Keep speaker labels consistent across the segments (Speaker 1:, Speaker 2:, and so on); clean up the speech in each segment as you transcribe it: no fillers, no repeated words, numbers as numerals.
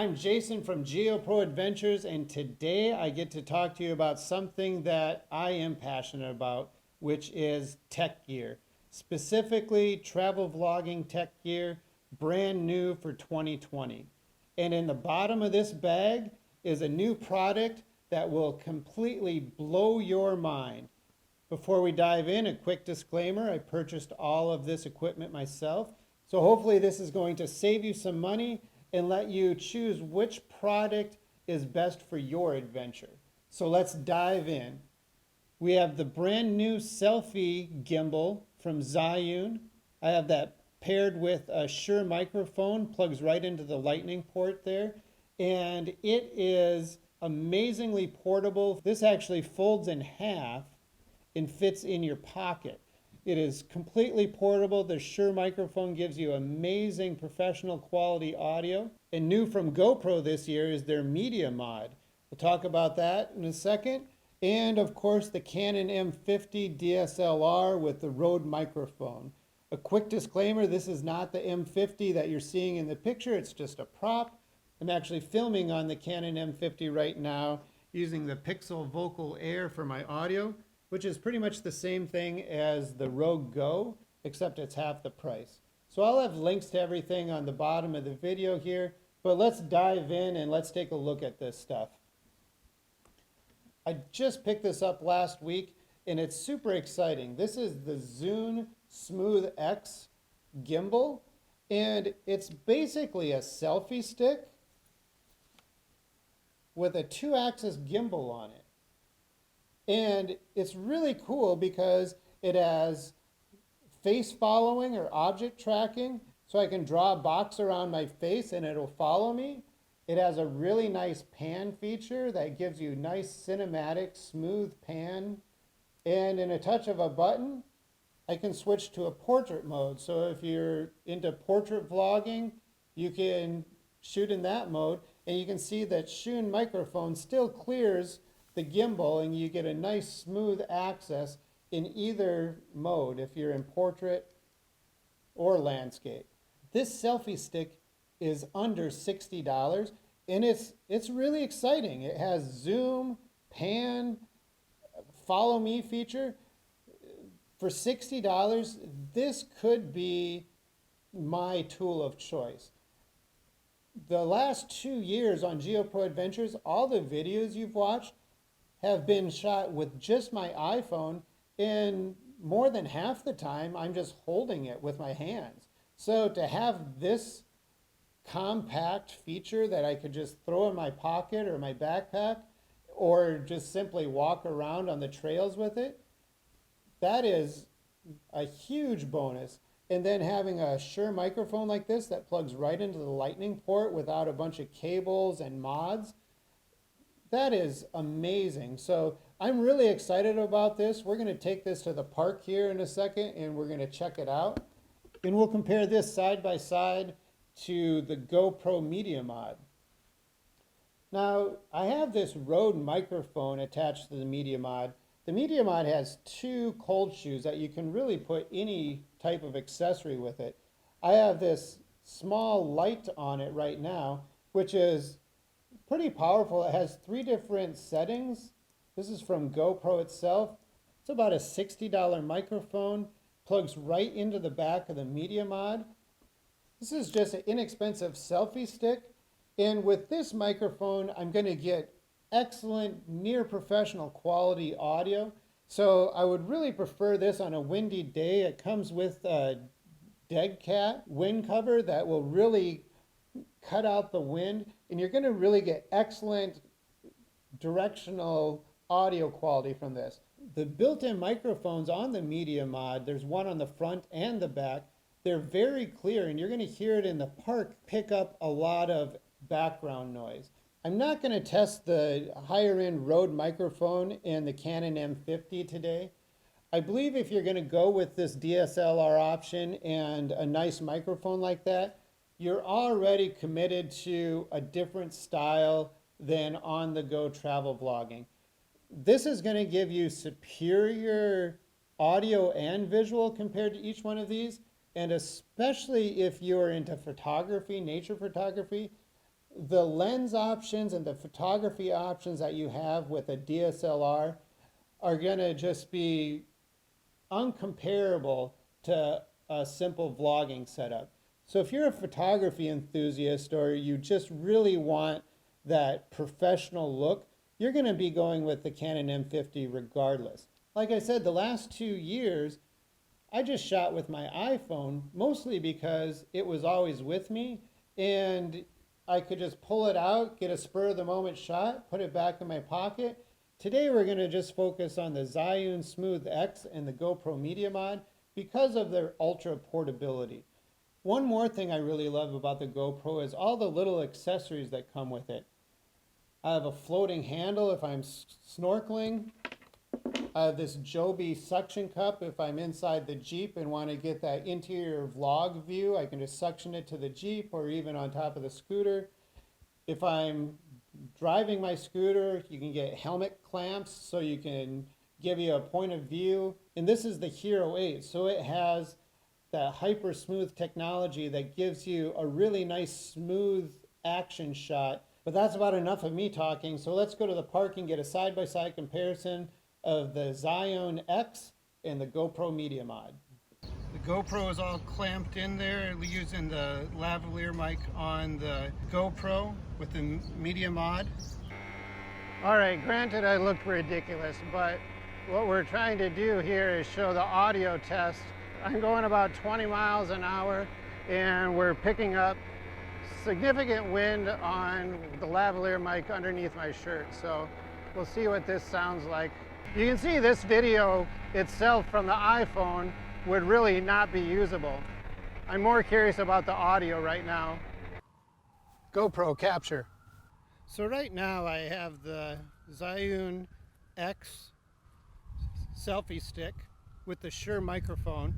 Speaker 1: I'm Jason from GoPro Adventures, and today I get to talk to you about something that I am passionate about, which is tech gear. Specifically, travel vlogging tech gear, brand new for 2020. And in the bottom of this bag is a new product that will completely blow your mind. Before we dive in, a quick disclaimer. I purchased all of this equipment myself. So hopefully this is going to save you some money and let you choose which product is best for your adventure. So let's dive in. We have the brand new Selfie Gimbal from Zhiyun. I have that paired with a Shure microphone, plugs right into the lightning port there. And it is amazingly portable. This actually folds in half and fits in your pocket. It is completely portable. The Shure microphone gives you amazing professional quality audio. And new from GoPro this year is their media mod. We'll talk about that in a second. And of course, the Canon M50 DSLR with the Rode microphone. A quick disclaimer, this is not the M50 that you're seeing in the picture. It's just a prop. I'm actually filming on the Canon M50 right now using the Pixel Vocal Air for my audio, which is pretty much the same thing as the Rogue Go, except it's half the price. So I'll have links to everything on the bottom of the video here, but let's dive in and let's take a look at this stuff. I just picked this up last week and it's super exciting. This is the Zune Smooth X gimbal, and it's basically a selfie stick with a 2-axis gimbal on it. And it's really cool because it has face following or object tracking, so I can draw a box around my face and it'll follow me. It has a really nice pan feature that gives you nice cinematic, smooth pan. And in a touch of a button, I can switch to a portrait mode. So if you're into portrait vlogging, you can shoot in that mode. And you can see that Zhiyun microphone still clears the gimbal and you get a nice smooth access in either mode if you're in portrait or landscape. This selfie stick is under $60 and it's really exciting. It has zoom, pan, follow me feature. For $60, this could be my tool of choice. The last 2 years on GoPro Adventures, all the videos you've watched have been shot with just my iPhone, and more than half the time I'm just holding it with my hands. So to have this compact feature that I could just throw in my pocket or my backpack or just simply walk around on the trails with it, that is a huge bonus. And then having a Shure microphone like this that plugs right into the lightning port without a bunch of cables and mods, that is amazing. So I'm really excited about this. We're going to take this to the park here in a second and we're going to check it out. And we'll compare this side by side to the GoPro Media Mod. Now, I have this Rode microphone attached to the Media Mod. The Media Mod has 2 cold shoes that you can really put any type of accessory with it. I have this small light on it right now, which is pretty powerful. It has 3 different settings. This is from GoPro itself. It's about a $60 microphone, plugs right into the back of the Media Mod. This is just an inexpensive selfie stick. And with this microphone, I'm going to get excellent, near professional quality audio. So I would really prefer this on a windy day. It comes with a dead cat wind cover that will really cut out the wind, and you're going to really get excellent directional audio quality from this. The built-in microphones on the Media Mod, there's one on the front and the back. They're very clear, and you're going to hear it in the park pick up a lot of background noise. I'm not going to test the higher end Rode microphone and the Canon M50 today. I believe if you're going to go with this DSLR option and a nice microphone like that, you're already committed to a different style than on-the-go travel vlogging. This is going to give you superior audio and visual compared to each one of these, and especially if you're into photography, nature photography, the lens options and the photography options that you have with a DSLR are going to just be uncomparable to a simple vlogging setup. So if you're a photography enthusiast or you just really want that professional look, you're going to be going with the Canon M50 regardless. Like I said, the last 2 years, I just shot with my iPhone, mostly because it was always with me and I could just pull it out, get a spur of the moment shot, put it back in my pocket. Today we're going to just focus on the Zhiyun Smooth X and the GoPro Media Mod because of their ultra portability. One more thing I really love about the GoPro is all the little accessories that come with it. I have a floating handle if I'm snorkeling. I have this Joby suction cup if I'm inside the Jeep and want to get that interior vlog view. I can just suction it to the Jeep or even on top of the scooter. If I'm driving my scooter, you can get helmet clamps so you can give you a point of view. And this is the Hero 8, so it has that hyper smooth technology that gives you a really nice smooth action shot. But that's about enough of me talking, so let's go to the park and get a side-by-side comparison of the Zhiyun X and the GoPro Media Mod. The GoPro is all clamped in there using the lavalier mic on the GoPro with the Media Mod. All right, granted I looked ridiculous, but what we're trying to do here is show the audio test. I'm going about 20 miles an hour and we're picking up significant wind on the lavalier mic underneath my shirt. So we'll see what this sounds like. You can see this video itself from the iPhone would really not be usable. I'm more curious about the audio right now. GoPro capture. So right now I have the Zhiyun X selfie stick with the Shure microphone.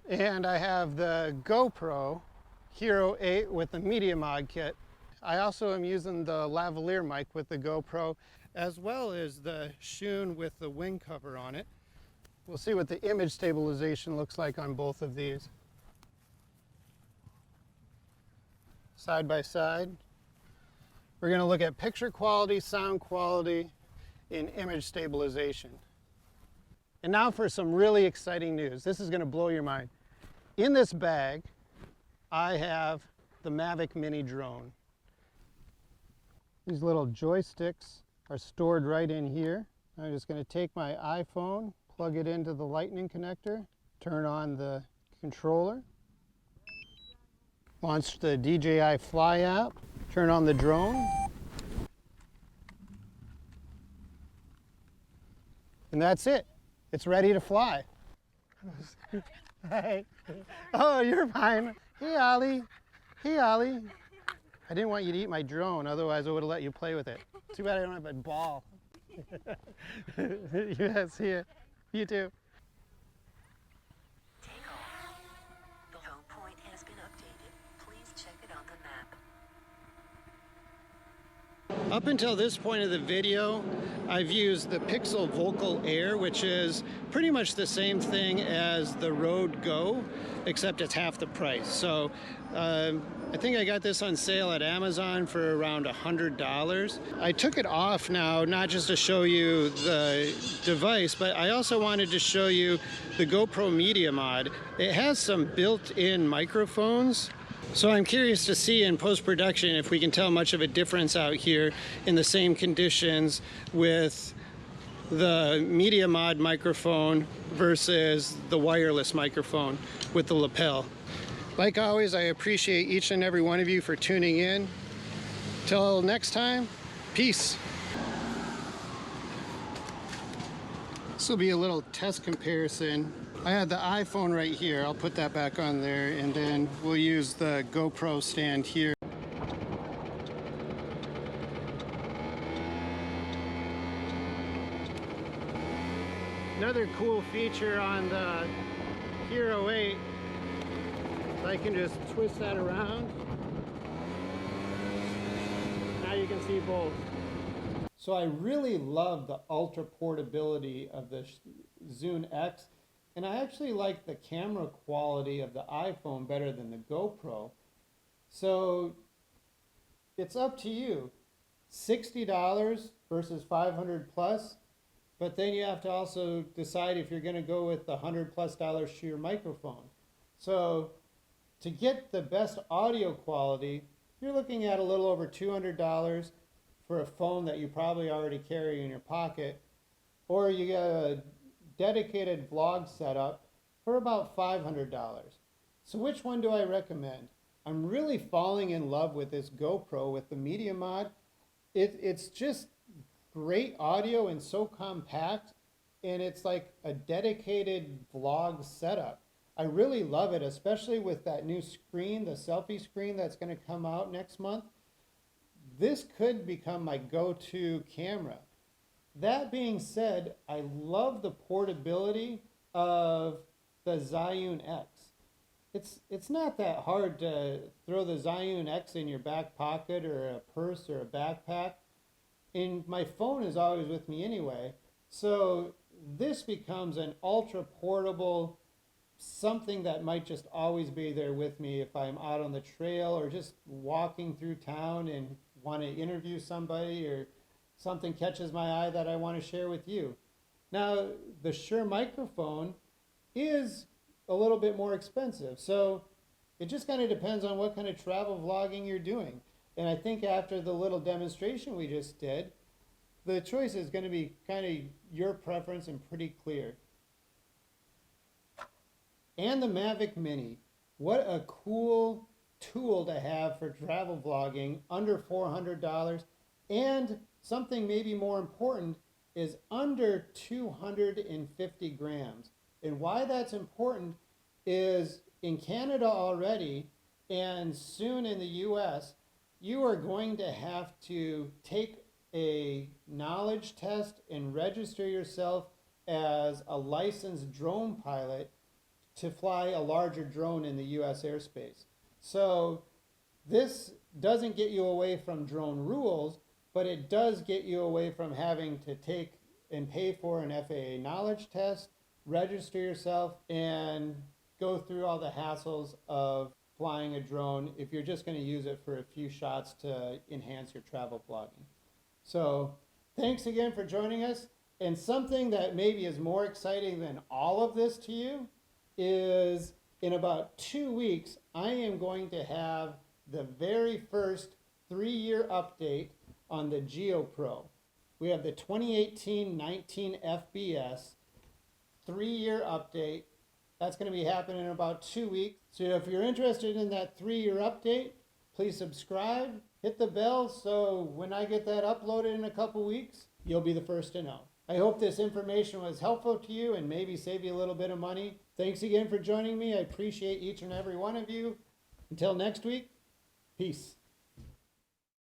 Speaker 1: And I have the GoPro Hero 8 with the Media Mod kit. I also am using the lavalier mic with the GoPro, as well as the Zune with the wing cover on it. We'll see what the image stabilization looks like on both of these. Side by side. We're going to look at picture quality, sound quality, and image stabilization. And now for some really exciting news. This is going to blow your mind. In this bag, I have the Mavic Mini drone. These little joysticks are stored right in here. I'm just going to take my iPhone, plug it into the lightning connector, turn on the controller, launch the DJI Fly app, turn on the drone, and that's it. It's ready to fly. Hey. Oh, you're fine. Hey, Ollie. Hey, Ollie. I didn't want you to eat my drone, otherwise I would have let you play with it. Too bad I don't have a ball. Yeah, see ya. You too.
Speaker 2: Take off. The home point has been updated. Please check it on the map.
Speaker 1: Up until this point of the video, I've used the Pixel Vocal Air, which is pretty much the same thing as the Rode Go, except it's half the price. So I think I got this on sale at Amazon for around $100. I took it off now, not just to show you the device, but I also wanted to show you the GoPro Media Mod. It has some built-in microphones. So I'm curious to see in post-production if we can tell much of a difference out here in the same conditions with the Media Mod microphone versus the wireless microphone with the lapel. Like always, I appreciate each and every one of you for tuning in. Till next time, peace. This will be a little test comparison. I had the iPhone right here. I'll put that back on there, and then we'll use the GoPro stand here. Another cool feature on the Hero 8, I can just twist that around. Now you can see both. So I really love the ultra portability of the Zune X. And I actually like the camera quality of the iPhone better than the GoPro. So it's up to you. $60 versus 500 plus, but then you have to also decide if you're going to go with the $100+ Shure microphone. So to get the best audio quality, you're looking at a little over $200 for a phone that you probably already carry in your pocket, or you get a dedicated vlog setup for about $500. So which one do I recommend? I'm really falling in love with this GoPro with the Media Mod. It's just great audio and so compact, and it's like a dedicated vlog setup. I really love it, especially with that new screen, the selfie screen that's going to come out next month. This could become my go-to camera. That being said, I love the portability of the Zhiyun X. It's not that hard to throw the Zhiyun X in your back pocket or a purse or a backpack. And my phone is always with me anyway. So this becomes an ultra portable something that might just always be there with me if I'm out on the trail or just walking through town and want to interview somebody, or something catches my eye that I want to share with you. Now, the Shure microphone is a little bit more expensive, so it just kind of depends on what kind of travel vlogging you're doing. And I think after the little demonstration we just did, the choice is going to be kind of your preference and pretty clear. And the Mavic Mini. What a cool tool to have for travel vlogging, under $400. And something maybe more important is under 250 grams. And why that's important is in Canada already, and soon in the US, you are going to have to take a knowledge test and register yourself as a licensed drone pilot to fly a larger drone in the US airspace. So this doesn't get you away from drone rules, but it does get you away from having to take and pay for an FAA knowledge test, register yourself, and go through all the hassles of flying a drone if you're just going to use it for a few shots to enhance your travel vlogging. So thanks again for joining us. And something that maybe is more exciting than all of this to you is in about 2 weeks, I am going to have the very first 3-year update on the GeoPro. We have the 2018-19 FBS 3-year update. That's going to be happening in about 2 weeks. So if you're interested in that 3-year update, please subscribe, hit the bell, so when I get that uploaded in a couple weeks, you'll be the first to know. I hope this information was helpful to you and maybe save you a little bit of money. Thanks again for joining me. I appreciate each and every one of you. Until next week, peace.